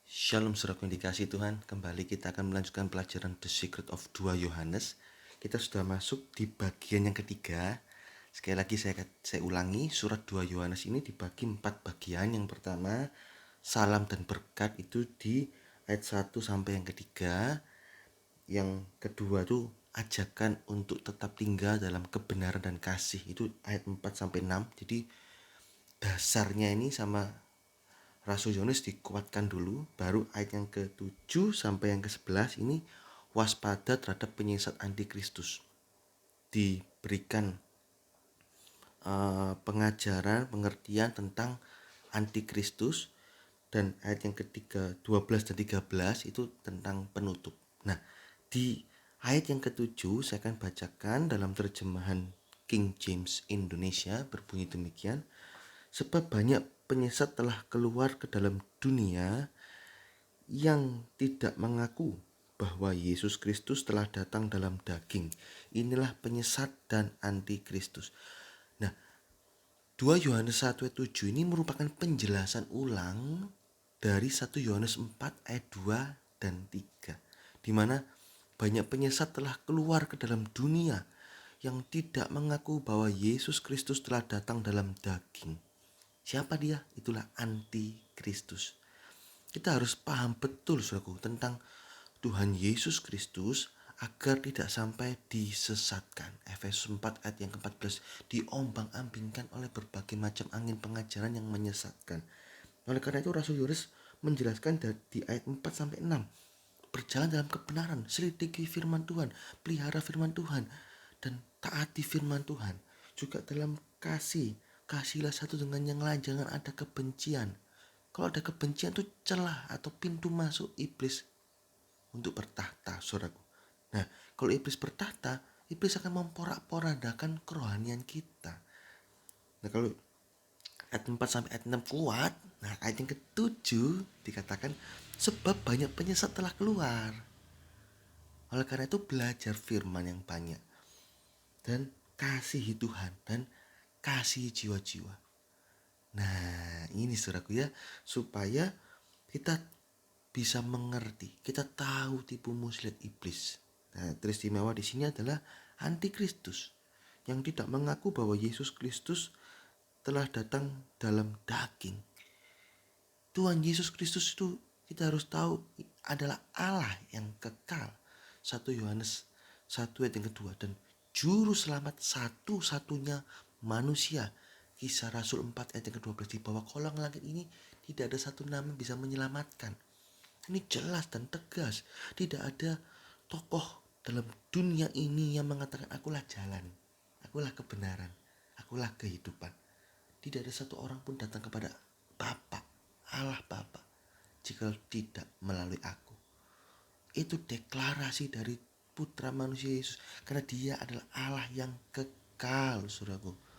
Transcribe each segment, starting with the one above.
Shalom saudaraku yang dikasihi Tuhan. Kembali kita akan melanjutkan pelajaran The Secret of 2 Yohanes. Kita sudah masuk di bagian yang ketiga. Sekali lagi saya ulangi, surat 2 Yohanes ini dibagi 4 bagian. Yang pertama, salam dan berkat itu di ayat 1 sampai yang ketiga. Yang kedua itu ajakan untuk tetap tinggal dalam kebenaran dan kasih, itu ayat 4 sampai 6. Jadi dasarnya ini sama Rasul Yohanes dikuatkan dulu, baru ayat yang ke-7 sampai yang ke-11 ini waspada terhadap penyesat antikristus. Diberikan pengajaran, pengertian tentang antikristus, dan ayat yang ketiga 12 dan 13 itu tentang penutup. Nah, di ayat yang ke-7 saya akan bacakan dalam terjemahan King James Indonesia, berbunyi demikian. Sebab banyak penyesat telah keluar ke dalam dunia yang tidak mengaku bahwa Yesus Kristus telah datang dalam daging. Inilah penyesat dan antikristus. Nah, 2 Yohanes 1 ayat 7 ini merupakan penjelasan ulang dari 1 Yohanes 4 ayat 2 dan 3, di mana banyak penyesat telah keluar ke dalam dunia yang tidak mengaku bahwa Yesus Kristus telah datang dalam daging. Siapa dia? Itulah antikristus. Kita harus paham betul saudaraku tentang Tuhan Yesus Kristus agar tidak sampai disesatkan. Efesus 4 ayat yang ke-14, diombang-ambingkan oleh berbagai macam angin pengajaran yang menyesatkan. Oleh karena itu Rasul Yohanes menjelaskan di ayat 4 sampai 6, berjalan dalam kebenaran, selidiki firman Tuhan, pelihara firman Tuhan, dan taati firman Tuhan. Juga dalam kasih, kasihilah satu dengan yang lain, jangan ada kebencian. Kalau ada kebencian itu celah atau pintu masuk iblis untuk bertahta, saudaraku. Nah, kalau iblis bertahta, iblis akan memporak-porandakan kerohanian kita. Nah, kalau ayat 4 sampai ayat 6 kuat, nah ayat yang ke-7 dikatakan sebab banyak penyesat telah keluar. Oleh karena itu belajar firman yang banyak dan kasihi Tuhan dan kasihi jiwa-jiwa. Nah, ini saudaraku ya, supaya kita bisa mengerti, kita tahu tipu muslihat iblis. Nah, teristimewa di sini adalah antikristus yang tidak mengaku bahwa Yesus Kristus telah datang dalam daging. Tuhan Yesus Kristus itu kita harus tahu adalah Allah yang kekal. 1 Yohanes 1 ayat yang kedua, dan juru selamat satu-satunya manusia. Kisah Rasul 4 ayat yang ke-12, di bawah kolong langit ini tidak ada satu nama yang bisa menyelamatkan. Ini jelas dan tegas. Tidak ada tokoh dalam dunia ini yang mengatakan akulah jalan, akulah kebenaran, akulah kehidupan. Tidak ada satu orang pun datang kepada Bapa, Allah Bapa, jika tidak melalui aku. Itu deklarasi dari putra manusia Yesus, karena dia adalah Allah yang kekal, saudaraku.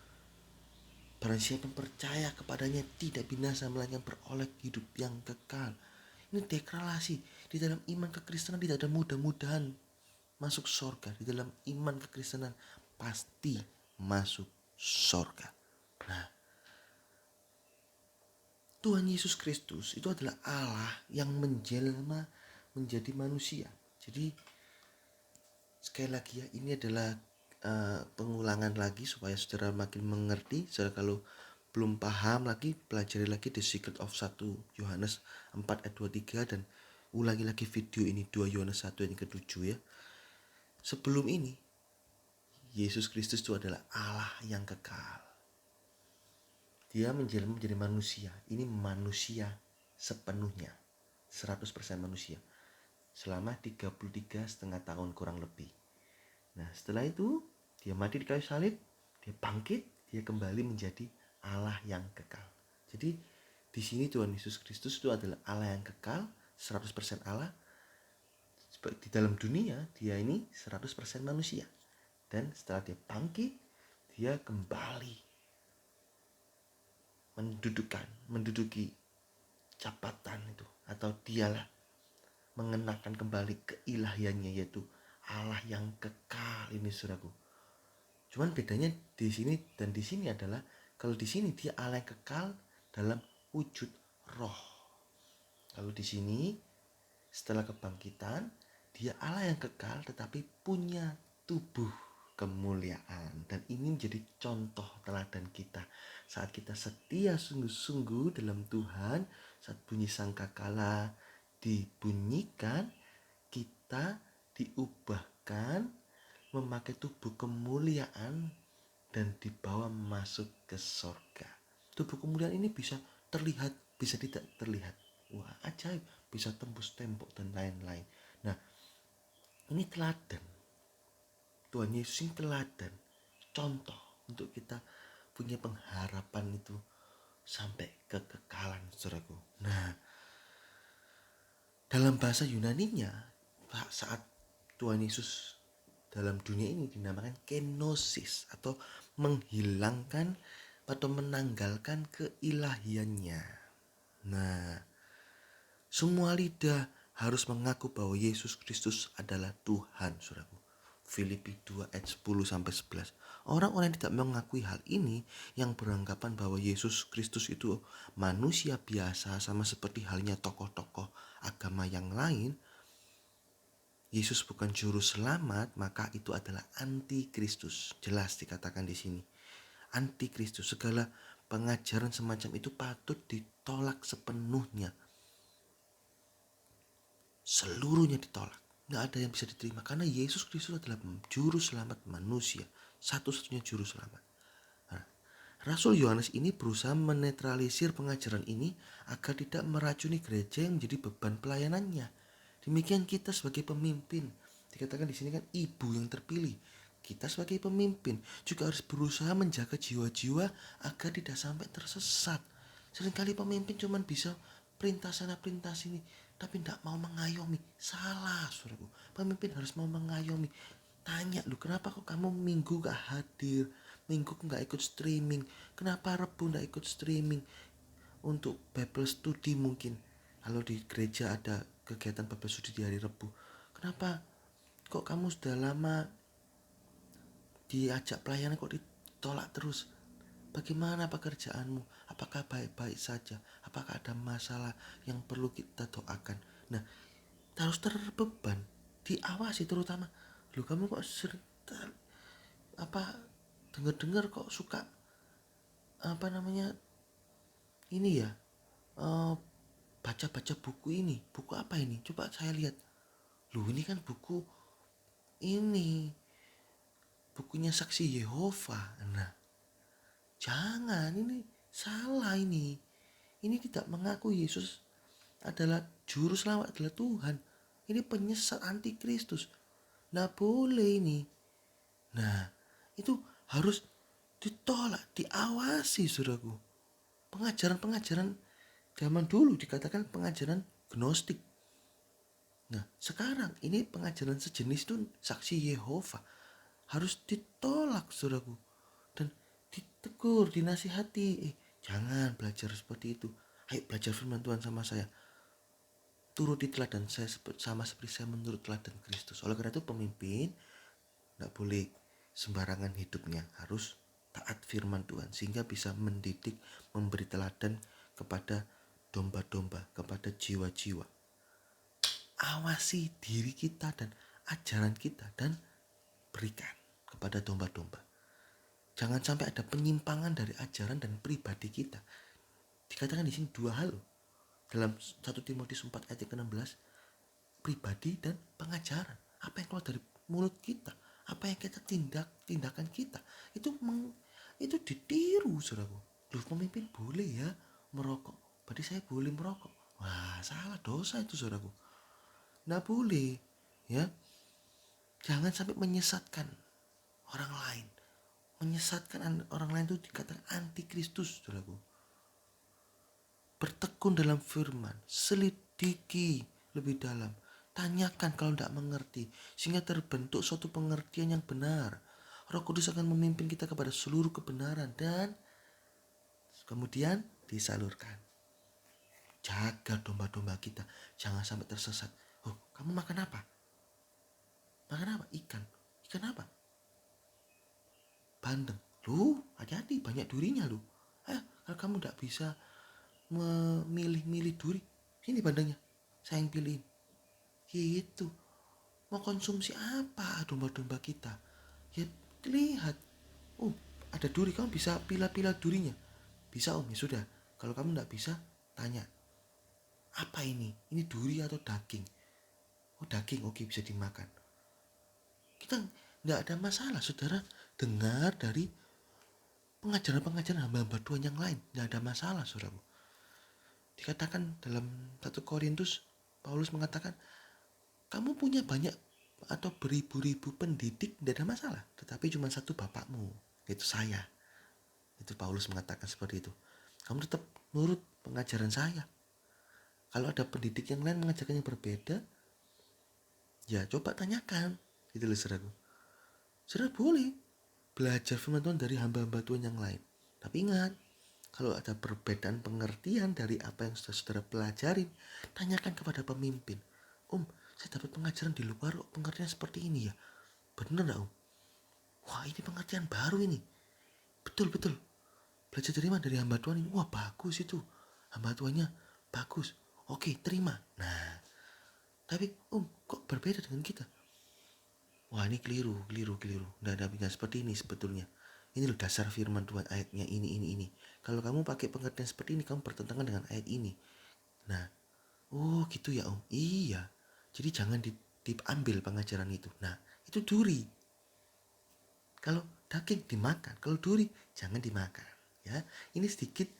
Barang siapa yang percaya kepadanya tidak binasa, melainkan beroleh hidup yang kekal. Ini deklarasi. Di dalam iman kekristenan tidak ada mudah-mudahan masuk surga. Di dalam iman kekristenan pasti masuk surga. Nah, Tuhan Yesus Kristus itu adalah Allah yang menjelma menjadi manusia. Jadi sekali lagi ya, ini adalah pengulangan lagi supaya saudara makin mengerti. Saudara kalau belum paham lagi, pelajari lagi The Secret of 1 Yohanes 4 ayat 23 dan ulangi lagi video ini 2 Yohanes 1 ayat ke-7 ya. Sebelum ini Yesus Kristus itu adalah Allah yang kekal. Dia menjelma menjadi manusia. Ini manusia sepenuhnya, 100% manusia, selama 33,5 tahun kurang lebih. Nah, setelah itu dia mati di kayu salib, dia bangkit, dia kembali menjadi Allah yang kekal. Jadi di sini Tuhan Yesus Kristus itu adalah Allah yang kekal, 100% Allah. Di dalam dunia dia ini 100% manusia. Dan setelah dia bangkit, dia kembali menduduki jabatan itu, atau dialah mengenakan kembali keilahiannya, yaitu Allah yang kekal ini, saudaraku. Cuman bedanya di sini dan di sini adalah kalau di sini dia Allah yang kekal dalam wujud roh. Lalu di sini setelah kebangkitan, dia Allah yang kekal tetapi punya tubuh kemuliaan. Dan ini menjadi contoh teladan kita. Saat kita setia sungguh-sungguh dalam Tuhan, saat bunyi sangkakala dibunyikan, kita diubahkan memakai tubuh kemuliaan dan dibawa masuk ke sorga. Tubuh kemuliaan ini bisa terlihat, bisa tidak terlihat. Wah, ajaib, bisa tembus tembok dan lain-lain. Nah, ini teladan. Tuhan Yesus ini teladan, contoh untuk kita punya pengharapan itu sampai kekekalan, saudaraku. Nah, dalam bahasa Yunaninya, saat Tuhan Yesus dalam dunia ini dinamakan kenosis atau menghilangkan atau menanggalkan keilahiannya. Nah, semua lidah harus mengaku bahwa Yesus Kristus adalah Tuhan, saudaraku. Filipi 2 ayat 10 sampai 11. Orang-orang yang tidak mengakui hal ini, yang beranggapan bahwa Yesus Kristus itu manusia biasa sama seperti halnya tokoh-tokoh agama yang lain, Yesus bukan juru selamat, maka itu adalah antikristus. Jelas dikatakan di sini. Antikristus, segala pengajaran semacam itu patut ditolak sepenuhnya. Seluruhnya ditolak. Nggak ada yang bisa diterima karena Yesus Kristus adalah juru selamat manusia, satu-satunya juru selamat. Nah, Rasul Yohanes ini berusaha menetralisir pengajaran ini agar tidak meracuni gereja yang menjadi beban pelayanannya. Demikian kita sebagai pemimpin, dikatakan di sini kan ibu yang terpilih. Kita sebagai pemimpin juga harus berusaha menjaga jiwa-jiwa agar tidak sampai tersesat. Seringkali pemimpin cuma bisa perintah sana perintah sini, tapi tidak mau mengayomi. Salah, saudaraku. Pemimpin harus mau mengayomi. Tanya lu, kenapa kok kamu minggu gak hadir, minggu gak ikut streaming, kenapa Rebu gak ikut streaming untuk Bible study mungkin. Kalau di gereja ada kegiatan Bible study di hari Rebu, kenapa kok kamu sudah lama diajak pelayanan kok ditolak terus? Bagaimana pekerjaanmu? Apakah baik-baik saja? Apakah ada masalah yang perlu kita doakan? Nah, harus terbeban, diawasi terutama. Lu kamu kok sering dengar-dengar kok suka ini ya, baca-baca buku ini. Buku apa ini? Coba saya lihat. Lu ini kan buku ini, bukunya Saksi Yehova. Nah, jangan, ini salah ini. Ini tidak mengaku Yesus adalah juru selamat, adalah Tuhan. Ini penyesat antikristus. Nah, boleh ini. Nah, itu harus ditolak, diawasi, saudaraku. Pengajaran-pengajaran zaman dulu dikatakan pengajaran gnostik. Nah, sekarang ini pengajaran sejenis itu Saksi Yehova. Harus ditolak, saudaraku. Dan ditegur, dinasihati. Jangan belajar seperti itu. Ayo belajar firman Tuhan sama saya. Turuti teladan saya sama seperti saya menurut teladan Kristus. Oleh karena itu pemimpin tidak boleh sembarangan hidupnya. Harus taat firman Tuhan sehingga bisa mendidik, memberi teladan kepada domba-domba, kepada jiwa-jiwa. Awasi diri kita dan ajaran kita dan berikan kepada domba-domba. Jangan sampai ada penyimpangan dari ajaran dan pribadi kita. Dikatakan di sini dua hal dalam 1 Timotius 4 ayat 16, pribadi dan pengajaran. Apa yang keluar dari mulut kita, apa yang kita tindakan kita itu ditiru, saudaraku. Loh, pemimpin boleh ya merokok, berarti saya boleh merokok. Wah, salah, dosa itu, saudaraku. Nggak boleh ya. Jangan sampai menyesatkan orang lain. Menyesatkan orang lain itu dikatakan antikristus, saudaraku. Bertekun dalam firman, selidiki lebih dalam, tanyakan kalau tidak mengerti, sehingga terbentuk suatu pengertian yang benar. Roh Kudus akan memimpin kita kepada seluruh kebenaran dan kemudian disalurkan. Jaga domba-domba kita, jangan sampai tersesat. Oh, kamu makan apa? Makan apa? Ikan. Ikan apa? Bandeng. Lu, hati-hati, banyak durinya lu. Kalau kamu tidak bisa memilih-milih duri, Ini bandengnya, saya yang pilihin. Gitu. Mau konsumsi apa domba-domba kita? Ya lihat. Oh, ada duri, kamu bisa pilih-pilih durinya. Bisa om, ya sudah. Kalau kamu tidak bisa, tanya. Apa ini? Ini duri atau daging? Oh daging, oke bisa dimakan. Kita nggak ada masalah saudara dengar dari pengajaran-pengajaran hamba-hamba Tuhan yang lain. Nggak ada masalah saudaraku. Dikatakan dalam 1 Korintus, Paulus mengatakan, kamu punya banyak atau beribu-ribu pendidik, tidak ada masalah. Tetapi cuma satu bapakmu, yaitu saya. Itu Paulus mengatakan seperti itu. Kamu tetap nurut pengajaran saya. Kalau ada pendidik yang lain mengajarkan yang berbeda, ya coba tanyakan. Gitu loh saudaraku. Saudara boleh belajar firman Tuhan dari hamba-hamba Tuhan yang lain. Tapi ingat, kalau ada perbedaan pengertian dari apa yang sudah saudara pelajarin, tanyakan kepada pemimpin. Om, saya dapat pengajaran di luar, pengertian seperti ini ya. Benar gak om? Wah ini pengertian baru ini. Betul. Belajar dari mana? Dari hamba Tuhan ini. Wah bagus itu. Hamba Tuhannya bagus. Oke, terima. Nah, tapi om kok berbeda dengan kita? Wah ini keliru. Nggak ada yang seperti ini sebetulnya. Ini loh dasar firman Tuhan ayatnya ini. Kalau kamu pakai pengertian seperti ini, kamu bertentangan dengan ayat ini. Nah, oh gitu ya om. Iya. Jadi jangan diambil pengajaran itu. Nah, itu duri. Kalau daging dimakan, kalau duri jangan dimakan. Ya, ini sedikit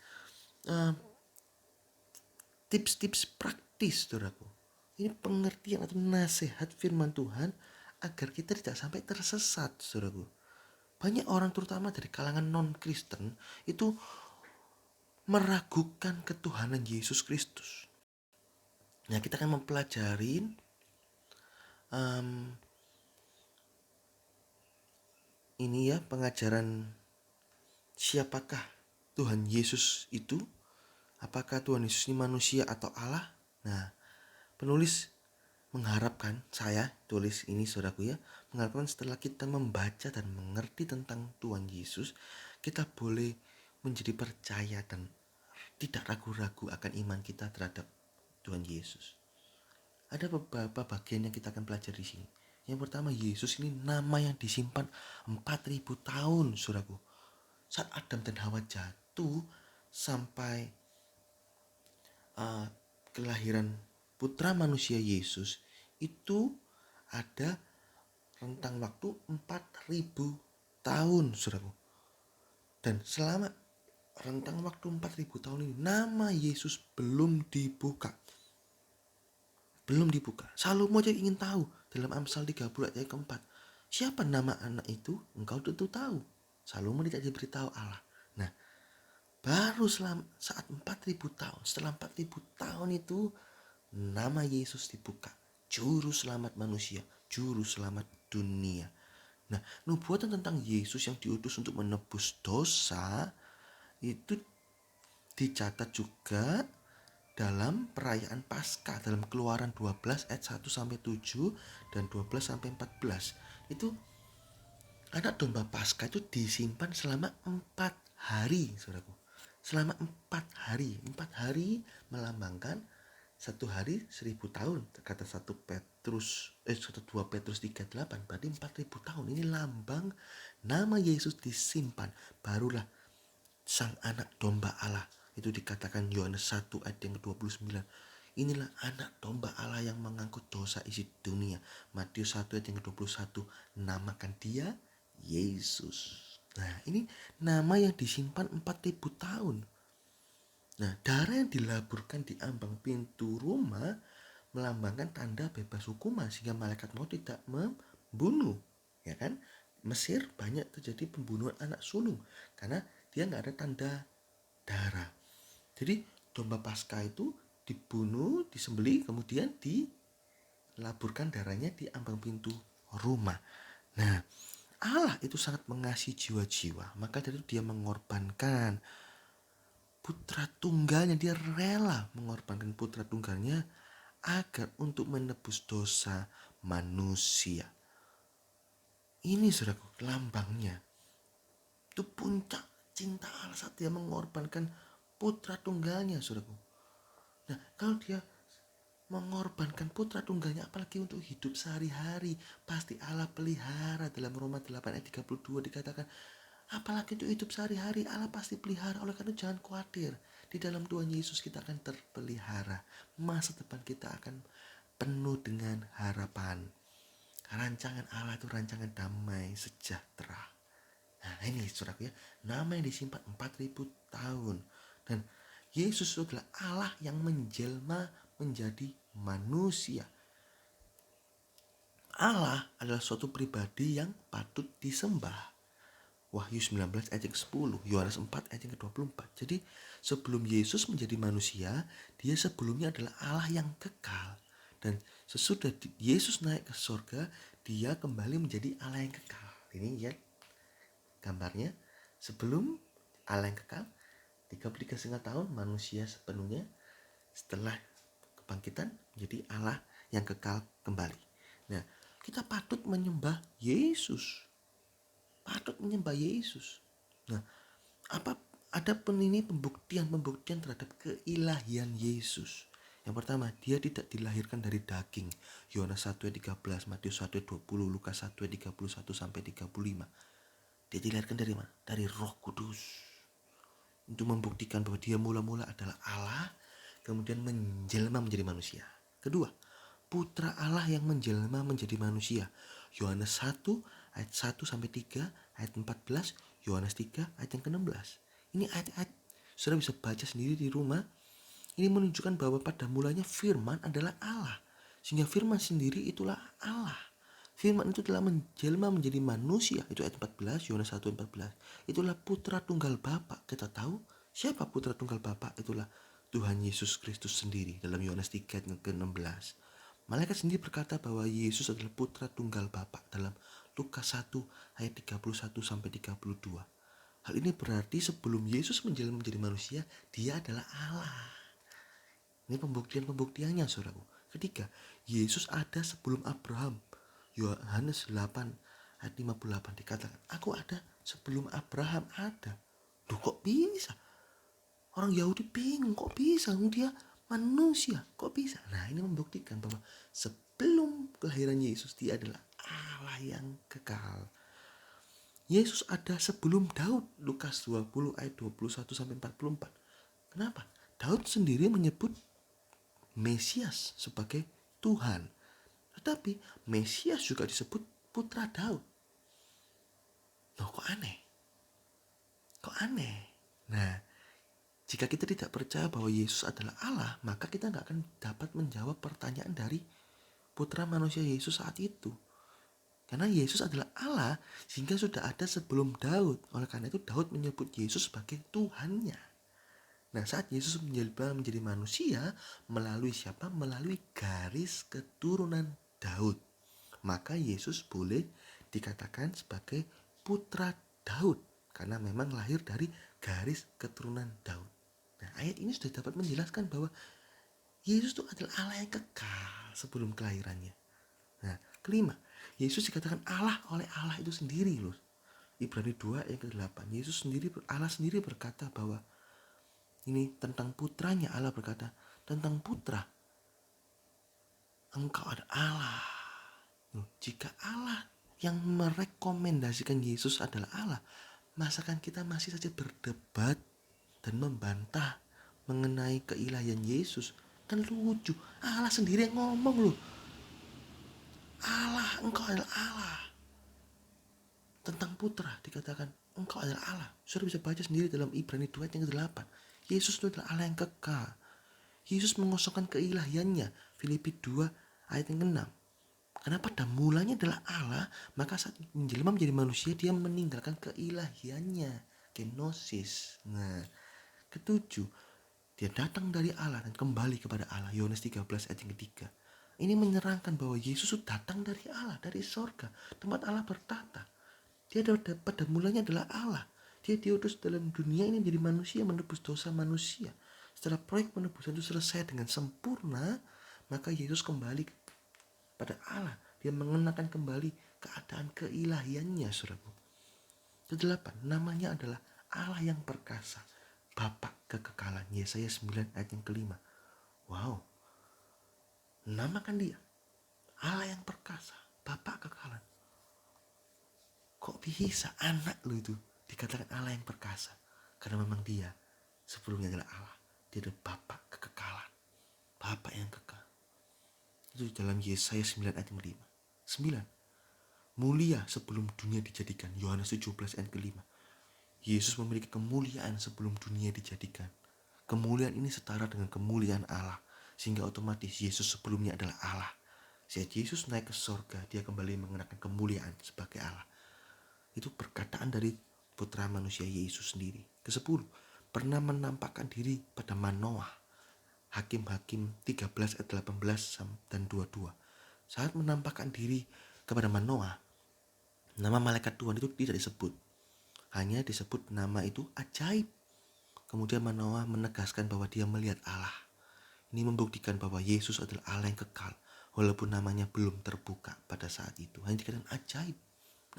tips-tips praktis, saudaraku. Ini pengertian atau nasihat firman Tuhan agar kita tidak sampai tersesat, saudaraku. Banyak orang terutama dari kalangan non-Kristen itu meragukan ketuhanan Yesus Kristus. Nah, kita akan mempelajari ini ya, pengajaran siapakah Tuhan Yesus itu. Apakah Tuhan Yesus ini manusia atau Allah? Nah, penulis mengharapkan, saya tulis ini saudaraku ya, mengharapkan setelah kita membaca dan mengerti tentang Tuhan Yesus, kita boleh menjadi percaya dan tidak ragu-ragu akan iman kita terhadap Tuhan Yesus. Ada beberapa bagian yang kita akan pelajari di sini. Yang pertama, Yesus ini nama yang disimpan 4.000 tahun, saudaraku. Saat Adam dan Hawa jatuh sampai kelahiran putra manusia Yesus, itu ada rentang waktu 4.000 tahun, saudaraku. Dan selama rentang waktu 4.000 tahun ini, nama Yesus belum dibuka. Salomo aja ingin tahu dalam Amsal 30 ayat keempat. Siapa nama anak itu? Engkau tentu tahu. Salomo tidak diberitahu Allah. Nah, baru saat 4.000 tahun, setelah 4.000 tahun itu, nama Yesus dibuka. Juru selamat manusia, juru selamat dunia. Nah, nubuatan tentang Yesus yang diutus untuk menebus dosa itu dicatat juga dalam perayaan Paskah, dalam Keluaran 12 ayat 1 sampai 7 dan 12 sampai 14. Itu anak domba Paskah itu disimpan selama 4 hari, saudaraku. Selama 4 hari. 4 hari melambangkan 1 hari 1.000 tahun, kata 2 Petrus 3:8, berarti 4.000 tahun. Ini lambang nama Yesus disimpan, barulah sang anak domba Allah. Itu dikatakan Yohanes 1 ayat yang ke-29. Inilah anak domba Allah yang mengangkut dosa isi dunia. Matius 1 ayat yang ke-21, namakan dia Yesus. Nah, ini nama yang disimpan 4.000 tahun. Nah, darah yang dilaburkan di ambang pintu rumah melambangkan tanda bebas hukuman sehingga malaikat maut tidak membunuh, ya kan? Mesir banyak terjadi pembunuhan anak sulung karena dia nggak ada tanda darah. Jadi domba Paskah itu dibunuh, disembelih, kemudian dilaburkan darahnya di ambang pintu rumah. Nah, Allah itu sangat mengasihi jiwa-jiwa, maka dari itu dia mengorbankan putra tunggalnya. Dia rela mengorbankan putra tunggalnya agar untuk menebus dosa manusia. Ini saudaraku lambangnya. Itu puncak cinta Allah saat dia mengorbankan putra tunggalnya, saudaraku. Nah, kalau dia mengorbankan putra tunggalnya apalagi untuk hidup sehari-hari. Pasti Allah pelihara. Dalam Roma 8 ayat 32 dikatakan, apalagi untuk hidup sehari-hari Allah pasti pelihara. Oleh karena itu jangan khawatir. Di dalam Tuhan Yesus kita akan terpelihara. Masa depan kita akan penuh dengan harapan. Rancangan Allah itu rancangan damai sejahtera. Nah ini saudaraku ya, nama yang disimpan 4000 tahun. Dan Yesus itu adalah Allah yang menjelma menjadi manusia. Allah adalah suatu pribadi yang patut disembah. Wahyu 19 ayat yang 10, Yohanes 4 ayat yang ke-24. Jadi sebelum Yesus menjadi manusia, dia sebelumnya adalah Allah yang kekal. Dan sesudah Yesus naik ke surga, dia kembali menjadi Allah yang kekal. Ini ya gambarnya, sebelum Allah yang kekal 33,5 tahun manusia sepenuhnya, setelah kebangkitan menjadi Allah yang kekal kembali. Nah, kita patut menyembah Yesus. Patut menyembah Yesus. Nah, ada pun ini pembuktian terhadap keilahian Yesus. Yang pertama, dia tidak dilahirkan dari daging. Yohanes 1 ayat 13, Matius 1 ayat 20, Lukas 1 ayat 31 sampai 35. Dia dilahirkan dari mana? Dari Roh Kudus. Untuk membuktikan bahwa dia mula-mula adalah Allah, kemudian menjelma menjadi manusia. Kedua, putra Allah yang menjelma menjadi manusia. Yohanes 1 ayat 1 sampai 3, ayat 14, Yohanes 3 ayat yang ke-16. Ini ayat-ayat saudara bisa baca sendiri di rumah. Ini menunjukkan bahwa pada mulanya firman adalah Allah. Sehingga firman sendiri itulah Allah. Firman itu telah menjelma menjadi manusia. Itu ayat 14, Yohanes 1 ayat 14. Itulah putra tunggal Bapa. Kita tahu siapa putra tunggal Bapa? Itulah Tuhan Yesus Kristus sendiri dalam Yohanes 3 ayat ke-16. Malaikat sendiri berkata bahwa Yesus adalah putra tunggal Bapa dalam Lukas 1 ayat 31 sampai 32. Hal ini berarti sebelum Yesus menjelma menjadi manusia, dia adalah Allah. Ini pembuktiannya saudaraku. Ketiga, Yesus ada sebelum Abraham. Yohanes 8 ayat 58 dikatakan, aku ada sebelum Abraham ada. Duh kok bisa? Orang Yahudi bingung, kok bisa? Dia manusia, kok bisa? Nah ini membuktikan bahwa sebelum kelahiran Yesus dia adalah Allah yang kekal. Yesus ada sebelum Daud. Lukas 20 ayat 21 sampai 44. Kenapa? Daud sendiri menyebut Mesias sebagai Tuhan. Tetapi Mesias juga disebut putra Daud. Loh kok aneh? Kok aneh? Nah, jika kita tidak percaya bahwa Yesus adalah Allah, maka kita nggak akan dapat menjawab pertanyaan dari putra manusia Yesus saat itu. Karena Yesus adalah Allah, sehingga sudah ada sebelum Daud. Oleh karena itu Daud menyebut Yesus sebagai Tuhannya. Nah, saat Yesus menjadi manusia, melalui siapa? Melalui garis keturunan Daud. Maka Yesus boleh dikatakan sebagai putra Daud, karena memang lahir dari garis keturunan Daud. Nah, ayat ini sudah dapat menjelaskan bahwa Yesus itu adalah Allah yang kekal sebelum kelahirannya. Nah, kelima, Yesus dikatakan Allah oleh Allah itu sendiri loh. Ibrani 2 ayat ke-8. Yesus sendiri, Allah sendiri berkata bahwa ini tentang putranya. Allah berkata, tentang putra, engkau ada Allah. Jika Allah yang merekomendasikan Yesus adalah Allah, masakan kita masih saja berdebat dan membantah mengenai keilahian Yesus? Kan lucu, Allah sendiri yang ngomong loh. Allah, engkau adalah Allah. Tentang putra dikatakan, engkau adalah Allah. Saudara bisa baca sendiri dalam Ibrani 2 ayat yang ke-8. Yesus itu adalah Allah yang kekal. Yesus mengosongkan keilahiannya. Filipi 2 ayat yang ke-6. Karena pada mulanya adalah Allah, maka saat menjelma menjadi manusia, dia meninggalkan keilahiannya. Kenosis. Nah, ketujuh, dia datang dari Allah dan kembali kepada Allah. Yohanes 13 ayat yang ketiga. Ini menyerangkan bahwa Yesus datang dari Allah, dari sorga, tempat Allah bertata. Dia pada mulanya adalah Allah. Dia diutus dalam dunia ini menjadi manusia, menebus dosa manusia. Setelah proyek penebusan itu selesai dengan sempurna, maka Yesus kembali pada Allah. Dia mengenakan kembali keadaan keilahiannya, saudaraku. Kedelapan, namanya adalah Allah yang perkasa, Bapa kekekalan. Yesaya 9 ayat yang kelima. Wow. namakan dia Allah yang perkasa, Bapa kekalan. Kok bisa anak lu itu dikatakan Allah yang perkasa? Karena memang dia sebelumnya adalah Allah. Dia adalah Bapa kekekalan, Bapa yang kekal. Itu dalam Yesaya 9 ayat yang kelima. 9. Mulia sebelum dunia dijadikan. Yohanes 17 ayat kelima. Yesus memiliki kemuliaan sebelum dunia dijadikan. Kemuliaan ini setara dengan kemuliaan Allah. Sehingga otomatis Yesus sebelumnya adalah Allah. Saat Yesus naik ke surga, dia kembali mengenakan kemuliaan sebagai Allah. Itu perkataan dari putra manusia Yesus sendiri. Ke-10, pernah menampakkan diri pada Manoah. Hakim-Hakim 13 ayat 18 dan 22. Saat menampakkan diri kepada Manoah, nama malaikat Tuhan itu tidak disebut. Hanya disebut nama itu ajaib. Kemudian Manoah menegaskan bahwa dia melihat Allah. Ini membuktikan bahwa Yesus adalah Allah yang kekal, walaupun namanya belum terbuka pada saat itu. Hanya dikatakan ajaib.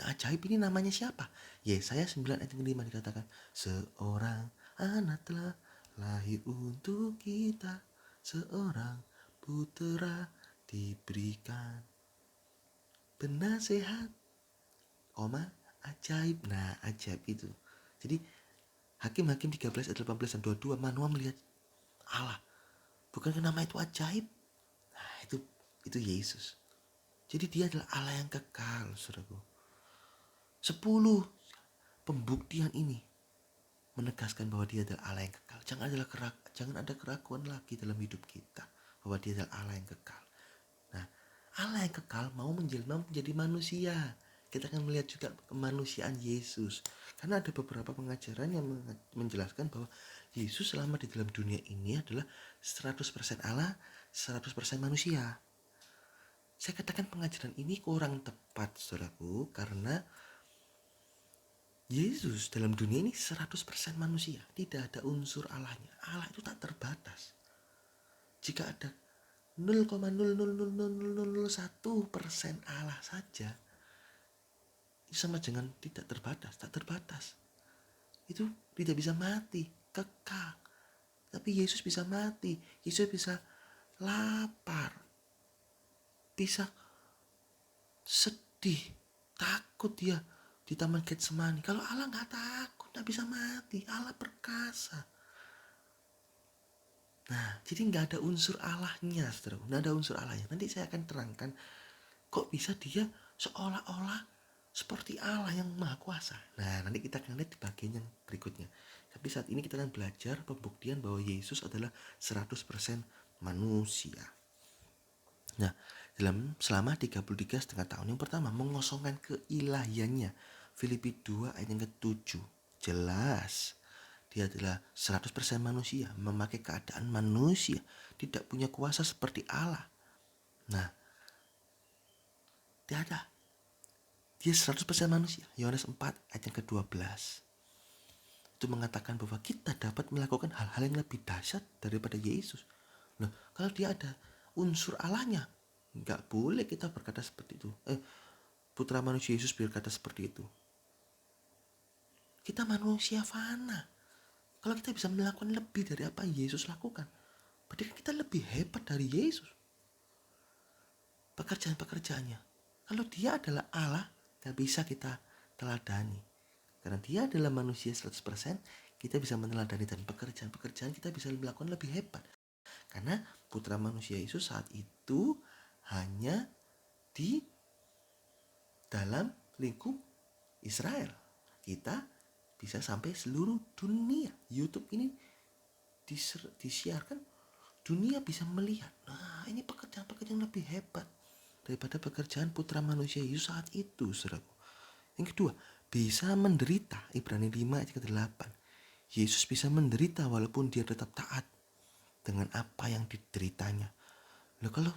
Nah, ajaib ini namanya siapa? Yesaya 9 ayat 5 dikatakan, seorang anak telah lahir untuk kita, seorang putera diberikan, penasehat, ajaib. Nah, ajaib itu. Jadi Hakim-Hakim 13 ayat 18 dan 22, Manoah melihat Allah. Bukankah nama itu ajaib? Nah, itu Yesus. Jadi dia adalah Allah yang kekal, saudaraku. 10. Pembuktian ini menegaskan bahwa dia adalah Allah yang kekal. Jangan ada keraguan lagi dalam hidup kita bahwa dia adalah Allah yang kekal. Nah, Allah yang kekal mau menjelma menjadi manusia. Kita akan melihat juga kemanusiaan Yesus. Karena ada beberapa pengajaran yang menjelaskan bahwa Yesus selama di dalam dunia ini adalah 100% Allah, 100% manusia. Saya katakan pengajaran ini kurang tepat, saudaraku, karena Yesus dalam dunia ini 100% manusia. Tidak ada unsur Allahnya. Allah itu tak terbatas. Jika ada 0,00001% Allah saja, itu sama dengan tidak terbatas, tak terbatas. Itu tidak bisa mati, kekal. Tapi Yesus bisa mati, Yesus bisa lapar, bisa sedih, takut dia di Taman Getsemani. Kalau Allah nggak takut, nggak bisa mati. Allah perkasa. Nah, jadi nggak ada unsur Allahnya, saudara. Nggak ada unsur Allahnya. Nanti saya akan terangkan kok bisa dia seolah-olah seperti Allah yang maha kuasa. Nah, nanti kita akan lihat di bagian yang berikutnya. Tapi saat ini kita akan belajar pembuktian bahwa Yesus adalah 100% manusia. Nah, selama 33,5 tahun yang pertama mengosongkan keilahiannya. Filipi 2 ayat yang ke-7. Jelas dia adalah 100% manusia, memakai keadaan manusia, tidak punya kuasa seperti Allah. Nah, tiada. Dia 100% manusia. Yohanes 4 ayat yang ke-12. Itu mengatakan bahwa kita dapat melakukan hal-hal yang lebih dahsyat daripada Yesus. Nah, kalau dia ada unsur Allahnya, nggak boleh kita berkata seperti itu. Putra manusia Yesus berkata seperti itu. Kita manusia fana. Kalau kita bisa melakukan lebih dari apa Yesus lakukan, berarti kita lebih hebat dari Yesus. Pekerjaan-pekerjaannya. Kalau dia adalah Allah, gak bisa kita teladani. Karena dia adalah manusia 100%, kita bisa meneladani dan pekerjaan-pekerjaan kita bisa melakukan lebih hebat. Karena putra manusia Yesus saat itu hanya di dalam lingkup Israel. Kita bisa sampai seluruh dunia. YouTube ini disiarkan, dunia bisa melihat. Nah, ini pekerjaan-pekerjaan lebih hebat daripada pekerjaan putra manusia Yesus saat itu, saudaraku. Yang kedua, bisa menderita. Ibrani 5 ayat ke-8. Yesus bisa menderita walaupun dia tetap taat dengan apa yang dideritanya. Nah, kalau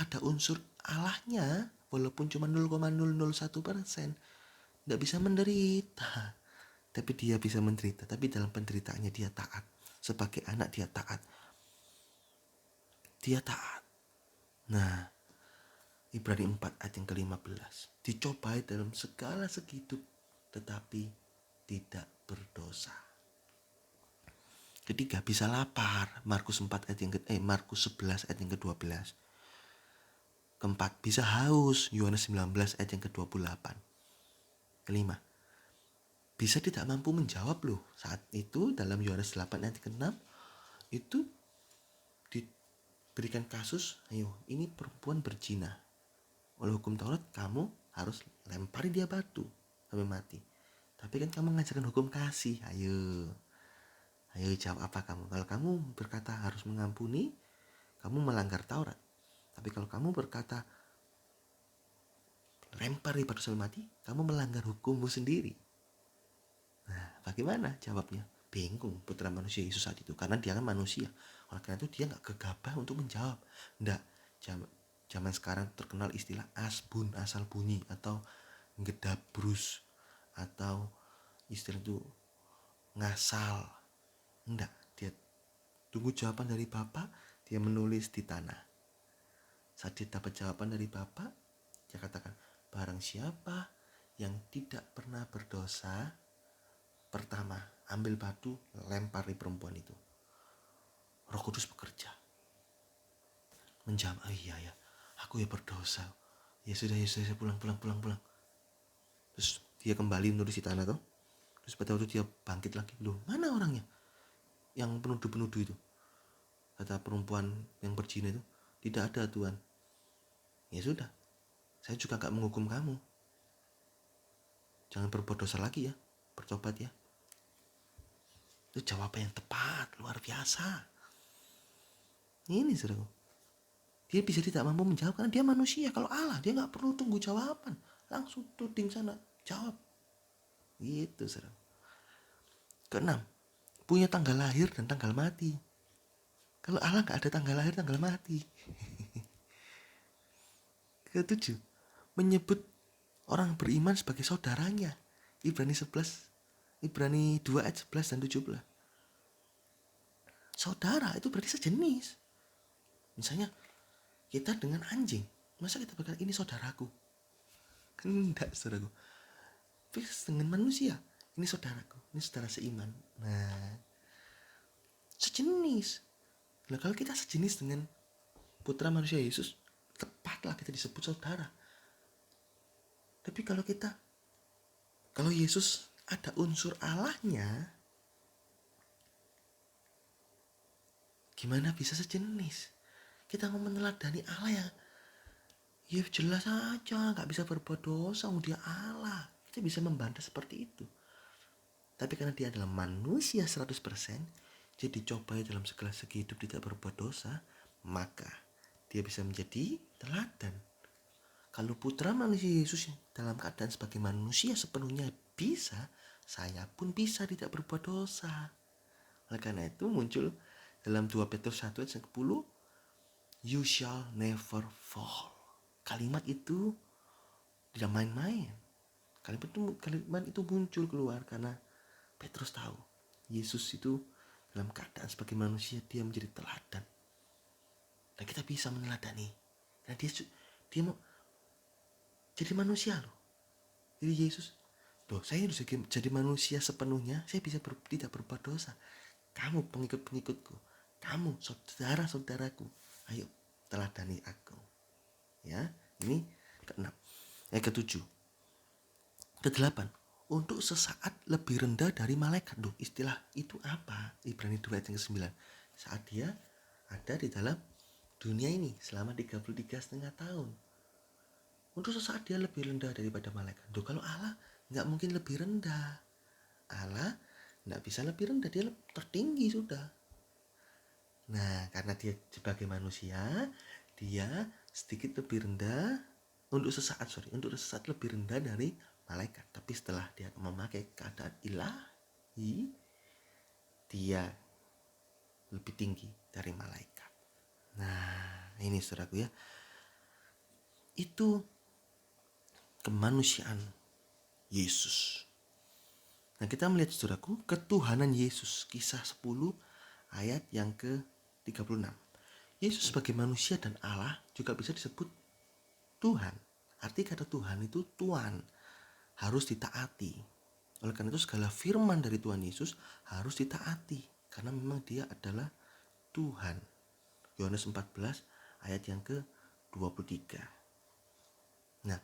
ada unsur Allahnya, walaupun cuma 0,001%, tidak bisa menderita. Tapi dia bisa menderita. Tapi dalam penderitaannya dia taat. Sebagai anak dia taat. Dia taat. Nah, Ibrani 4 ayat yang ke-15. Dicobai dalam segala segi hidup, tetapi tidak berdosa. Ketiga, bisa lapar. Markus 11 ayat yang ke-12. Keempat, bisa haus, Yohanes 19 ayat yang ke-28. Kelima, bisa tidak mampu menjawab loh. Saat itu dalam Yohanes 8 ayat ke-6 itu diberikan kasus, ayo ini perempuan berzina. Oleh hukum Taurat kamu harus lempari dia batu sampai mati. Tapi kan kamu mengajarkan hukum kasih. Ayo jawab apa kamu? Kalau kamu berkata harus mengampuni, kamu melanggar Taurat. Tapi kalau kamu berkata lempari batu sampai mati, kamu melanggar hukummu sendiri. Nah, bagaimana jawabnya? Bingung putra manusia Yesus saat itu, karena dia kan manusia. Oleh karena itu dia gak gegabah untuk menjawab. Nggak, zaman sekarang terkenal istilah asbun, asal bunyi, atau gedabrus, atau istilah itu ngasal. Enggak, dia tunggu jawaban dari Bapak, dia menulis di tanah. Saat dia dapat jawaban dari Bapak, dia katakan, barang siapa yang tidak pernah berdosa, pertama ambil batu, lempari perempuan itu. Roh Kudus bekerja, menjawab, oh iya ya, aku ya berdosa. Ya sudah, pulang. Terus dia kembali menulis di tanah tuh. Terus pada waktu dia bangkit lagi, loh mana orangnya? Yang penuduh itu. Kata perempuan yang berzina itu, tidak ada Tuhan. Ya sudah, saya juga gak menghukum kamu. Jangan berbuat dosa lagi ya, bertobat ya. Itu jawaban yang tepat, luar biasa. Ini saudaraku, dia bisa tidak mampu menjawab karena dia manusia. Kalau Allah, dia gak perlu tunggu jawaban, langsung tuding sana, jawab. Gitu saudaraku. Keenam, punya tanggal lahir dan tanggal mati. Kalau Allah gak ada tanggal lahir, tanggal mati. Ketujuh, menyebut orang beriman sebagai saudaranya. Ibrani 2 ayat 11 dan 17. Saudara itu berarti sejenis. Misalnya kita dengan anjing, masa kita berkata ini saudaraku? Kan enggak, saudaraku. Tapi dengan manusia, ini saudaraku, ini saudara seiman. Nah, sejenis. Nah, kalau kita sejenis dengan putra manusia Yesus, tepatlah kita disebut saudara. Tapi kalau Yesus ada unsur Allahnya, gimana bisa sejenis? Kita mau meneladani Allah ya jelas aja gak bisa berbuat dosa, dia Allah. Kita bisa membantah seperti itu. Tapi karena dia adalah manusia 100%, dia dicobai dalam segala segi hidup tidak berbuat dosa, maka dia bisa menjadi teladan. Kalau putra manusia Yesus dalam keadaan sebagai manusia sepenuhnya bisa, saya pun bisa tidak berbuat dosa. Oleh karena itu muncul dalam 2 Petrus 1 ayat 10, you shall never fall. Kalimat itu tidak main-main. Kalimat itu muncul keluar karena Petrus tahu Yesus itu dalam keadaan sebagai manusia dia menjadi teladan. Dan kita bisa meneladani. Karena dia mau jadi manusia loh. Jadi Yesus, saya harus jadi manusia sepenuhnya. Saya bisa tidak berbuat dosa. Kamu pengikut-pengikutku, kamu saudara-saudaraku, ayo teladani aku. Ya, ini keenam. Ketujuh. Kedelapan, untuk sesaat lebih rendah dari malaikat. Istilah itu apa? Ibrani 2 ayat 9. Saat dia ada di dalam dunia ini selama 33,5 tahun. Untuk sesaat dia lebih rendah daripada malaikat. Kalau Allah gak mungkin lebih rendah. Allah gak bisa lebih rendah, dia tertinggi sudah. Nah, karena dia sebagai manusia, dia sedikit lebih rendah untuk sesaat lebih rendah dari malaikat. Tapi setelah dia memakai keadaan ilahi, dia lebih tinggi dari malaikat. Nah, ini saudaraku ya. Itu kemanusiaan Yesus. Nah, kita melihat saudaraku ketuhanan Yesus, kisah 10 ayat yang ke-36. Yesus sebagai manusia dan Allah juga bisa disebut Tuhan. Arti kata Tuhan itu Tuhan, harus ditaati. Oleh karena itu segala firman dari Tuhan Yesus harus ditaati karena memang dia adalah Tuhan. Yohanes 14 ayat yang ke 23. Nah,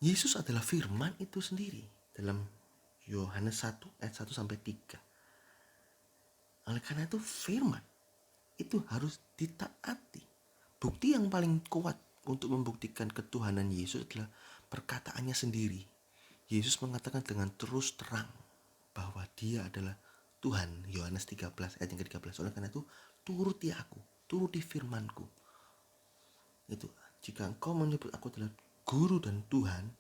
Yesus adalah firman itu sendiri dalam Yohanes 1 ayat 1 sampai 3. Oleh karena itu firman itu harus ditaati. Bukti yang paling kuat untuk membuktikan ketuhanan Yesus adalah perkataannya sendiri. Yesus mengatakan dengan terus terang bahwa dia adalah Tuhan. Yohanes 13 ayat yang ke-13. Oleh karena itu turuti aku, turuti firmanku. Itu jika engkau menyebut aku adalah guru dan Tuhan,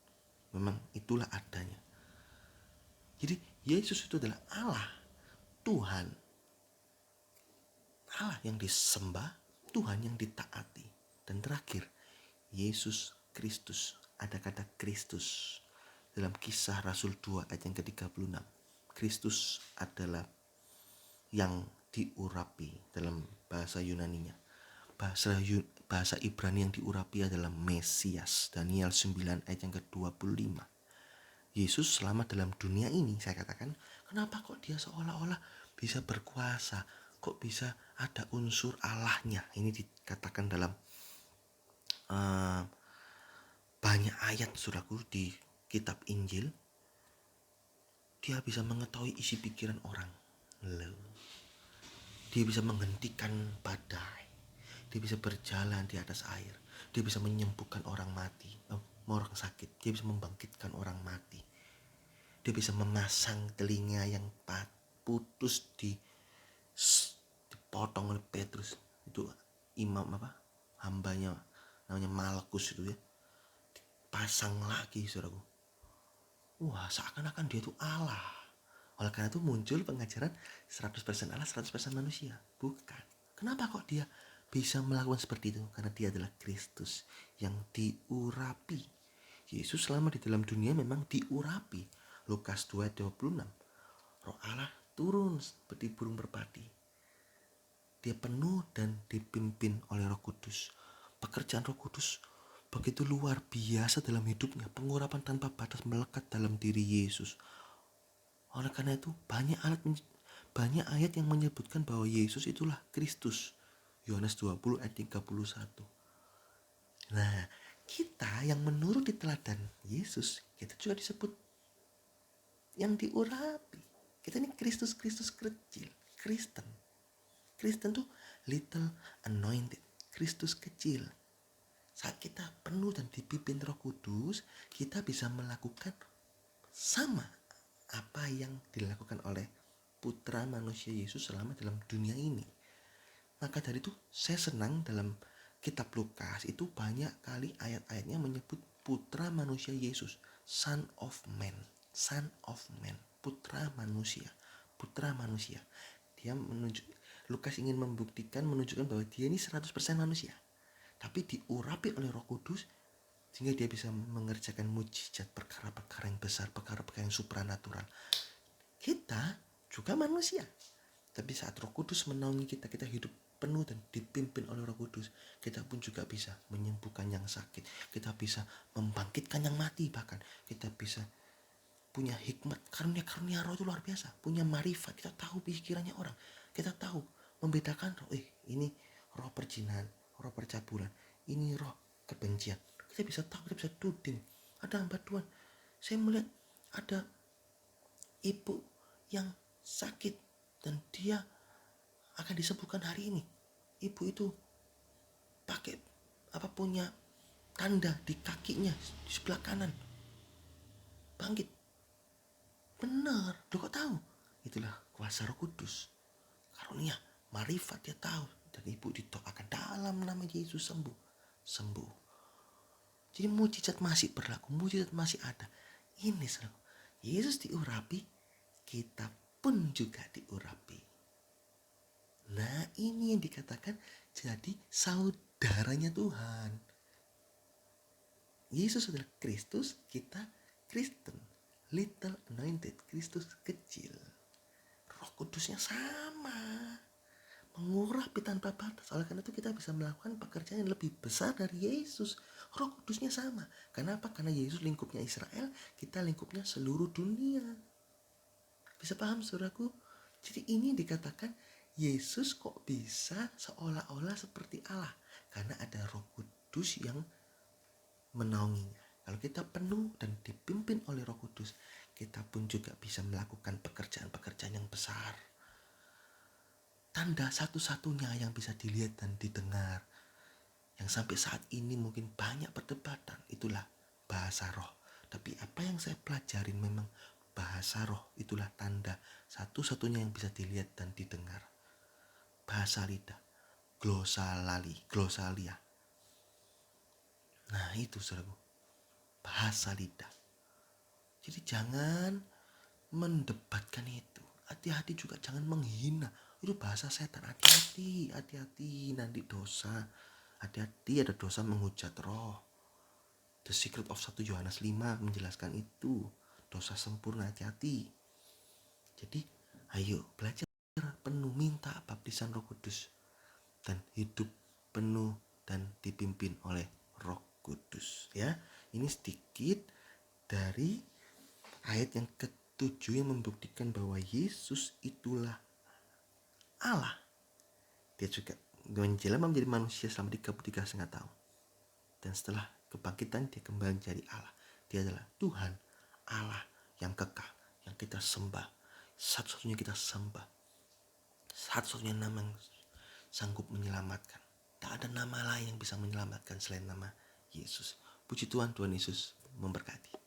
memang itulah adanya. Jadi Yesus itu adalah Allah, Tuhan, Allah yang disembah, Tuhan yang ditaati. Dan terakhir, Yesus Kristus. Ada kata Kristus dalam Kisah Rasul 2 ayat yang ke-36. Kristus adalah yang diurapi dalam bahasa Yunaninya. Bahasa Ibrani yang diurapi adalah Mesias. Daniel 9 ayat yang ke-25. Yesus selama dalam dunia ini, saya katakan, kenapa kok dia seolah-olah bisa berkuasa? Kok bisa ada unsur Allahnya? Ini dikatakan dalam banyak ayat saudaraku di kitab Injil. Dia bisa mengetahui isi pikiran orang. Dia bisa menghentikan badai. Dia bisa berjalan di atas air. Dia bisa menyembuhkan orang mati, orang sakit. Dia bisa membangkitkan orang mati. Dia bisa memasang telinga yang putus dipotong oleh Petrus. Itu imam hambanya namanya Malkus itu ya. Pasang lagi saudaraku. Wah, seakan-akan dia itu Allah. Oleh karena itu muncul pengajaran 100% Allah, 100% manusia. Bukan. Kenapa kok dia bisa melakukan seperti itu? Karena dia adalah Kristus yang diurapi. Yesus selama di dalam dunia memang diurapi. Lukas 2:26. Roh Allah turun seperti burung merpati. Dia penuh dan dipimpin oleh Roh Kudus. Pekerjaan Roh Kudus begitu luar biasa dalam hidupnya. Pengurapan tanpa batas melekat dalam diri Yesus. Oleh karena itu banyak ayat yang menyebutkan bahwa Yesus itulah Kristus. Yohanes 20 ayat 31. Nah, kita yang menurut di teladan Yesus, kita juga disebut yang diurapi. Kita ini Kristus kecil, Kristen. Kristen tuh little anointed, Kristus kecil. Saat kita penuh dan dipimpin Roh Kudus, kita bisa melakukan sama apa yang dilakukan oleh Putra Manusia Yesus selama dalam dunia ini. Maka dari itu saya senang dalam kitab Lukas itu banyak kali ayat-ayatnya menyebut Putra Manusia Yesus, Son of Man, Son of Man, Putra Manusia, Putra Manusia. Lukas ingin menunjukkan bahwa dia ini 100% manusia, tapi diurapi oleh Roh Kudus sehingga dia bisa mengerjakan mujizat, perkara-perkara yang besar, perkara-perkara yang supranatural. Kita juga manusia, tapi saat Roh Kudus menaungi kita, kita hidup penuh dan dipimpin oleh Roh Kudus. Kita pun juga bisa menyembuhkan yang sakit, kita bisa membangkitkan yang mati, bahkan kita bisa punya hikmat, karunia Roh itu luar biasa, punya marifat, kita tahu pikirannya orang, kita tahu membedakan roh, ini roh perjinahan, roh percabulan, ini roh kebencian. Kita bisa tahu, kita bisa tuding. Ada hamba Tuhan, saya melihat ada ibu yang sakit dan dia akan disembuhkan hari ini. Ibu itu pakai punya tanda di kakinya di sebelah kanan, bangkit. Benar, lu kok tahu? Itulah kuasa Roh Kudus, karunia, marifat. Dia tahu, dan ibu didoakan dalam nama Yesus sembuh. Jadi mujizat masih berlaku, mujizat masih ada. Ini selalu Yesus diurapi, kita pun juga diurapi. Nah, ini yang dikatakan jadi saudaranya Tuhan. Yesus adalah Kristus, kita Kristen, little anointed, Kristus kecil. Roh Kudusnya sama, mengurapi tanpa batas. Oleh karena itu kita bisa melakukan pekerjaan yang lebih besar dari Yesus. Roh Kudusnya sama. Kenapa? Karena Yesus lingkupnya Israel, kita lingkupnya seluruh dunia. Bisa paham saudaraku? Jadi ini dikatakan Yesus kok bisa seolah-olah seperti Allah? Karena ada Roh Kudus yang menaunginya. Kalau kita penuh dan dipimpin oleh Roh Kudus, kita pun juga bisa melakukan pekerjaan-pekerjaan yang besar. Tanda satu-satunya yang bisa dilihat dan didengar, yang sampai saat ini mungkin banyak perdebatan, itulah bahasa roh. Tapi apa yang saya pelajarin memang bahasa roh itulah tanda satu-satunya yang bisa dilihat dan didengar. Bahasa lidah, glosalia. Nah itu saudaraku, bahasa lidah. Jadi jangan mendebatkan itu. Hati-hati juga jangan menghina. Itu bahasa setan. Hati-hati nanti dosa. Hati-hati ada dosa menghujat roh. The Secret of 1 Yohanes 5 menjelaskan itu. Dosa sempurna, hati-hati. Jadi ayo belajar penuh, minta baptisan Roh Kudus dan hidup penuh dan dipimpin oleh Roh Kudus. Ya, ini sedikit dari ayat yang ketujuh yang membuktikan bahwa Yesus itulah Allah. Dia juga menjelma menjadi manusia selama 33,5 tahun. Dan setelah kebangkitan dia kembali menjadi Allah. Dia adalah Tuhan Allah yang kekal, yang kita sembah. Satu-satunya kita sembah. Satu-satunya nama yang sanggup menyelamatkan. Tak ada nama lain yang bisa menyelamatkan selain nama Yesus. Puji Tuhan, Tuhan Yesus memberkati.